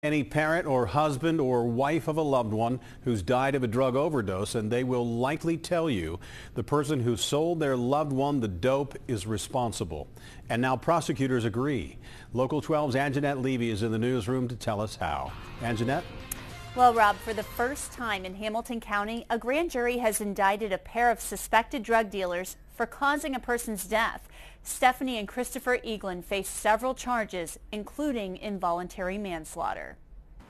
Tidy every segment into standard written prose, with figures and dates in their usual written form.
Any parent or husband or wife of a loved one who's died of a drug overdose, and they will likely tell you the person who sold their loved one the dope is responsible. And now prosecutors agree. Local 12's Angenette Levy is in the newsroom to tell us how. Angenette? Well, Rob, for the first time in Hamilton County, a grand jury has indicted a pair of suspected drug dealers for causing a person's death. Stephanie and Christopher Eaglin face several charges, including involuntary manslaughter.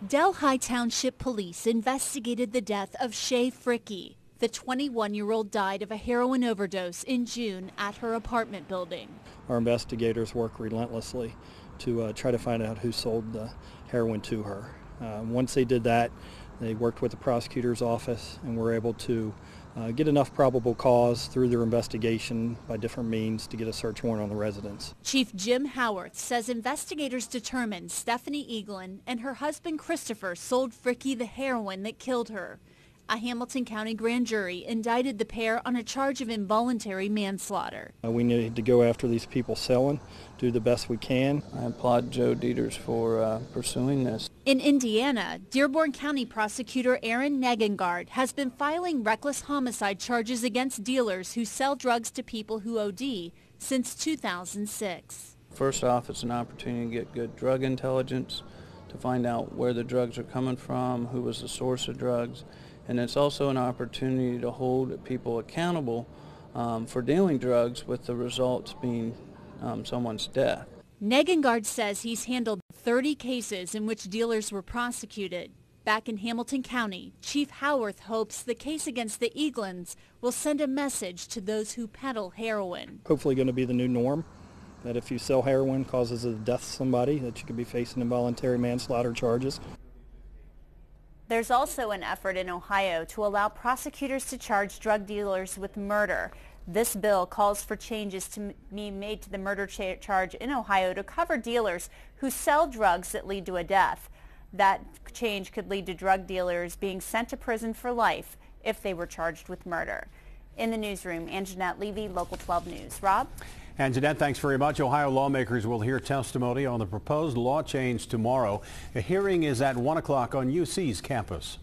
Delhi Township police investigated the death of Shea Fricke. The 21-year-old died of a heroin overdose in June at her apartment building. Our investigators work relentlessly to try to find out who sold the heroin to her. Once they did that, they worked with the prosecutor's office and were able to get enough probable cause through their investigation by different means to get a search warrant on the residence. Chief Jim Howarth says investigators determined Stephanie Eaglin and her husband Christopher sold Fricke the heroin that killed her. A Hamilton County grand jury indicted the pair on a charge of involuntary manslaughter. We need to go after these people selling, do the best we can. I applaud Joe Dieters for pursuing this. In Indiana, Dearborn County prosecutor Aaron Negengard has been filing reckless homicide charges against dealers who sell drugs to people who OD since 2006. First off, it's an opportunity to get good drug intelligence, to find out where the drugs are coming from, who was the source of drugs. And it's also an opportunity to hold people accountable for dealing drugs, with the results being someone's death. Negengard says he's handled 30 cases in which dealers were prosecuted. Back in Hamilton County, Chief Howarth hopes the case against the Eaglins will send a message to those who peddle heroin. Hopefully going to be the new norm, that if you sell heroin causes the death of somebody, that you could be facing involuntary manslaughter charges. There's also an effort in Ohio to allow prosecutors to charge drug dealers with murder. This bill calls for changes to be made to the murder charge in Ohio to cover dealers who sell drugs that lead to a death. That change could lead to drug dealers being sent to prison for life if they were charged with murder. In the newsroom, Angenette Levy, Local 12 News. Rob? Angenette, thanks very much. Ohio lawmakers will hear testimony on the proposed law change tomorrow. A hearing is at 1 o'clock on UC's campus.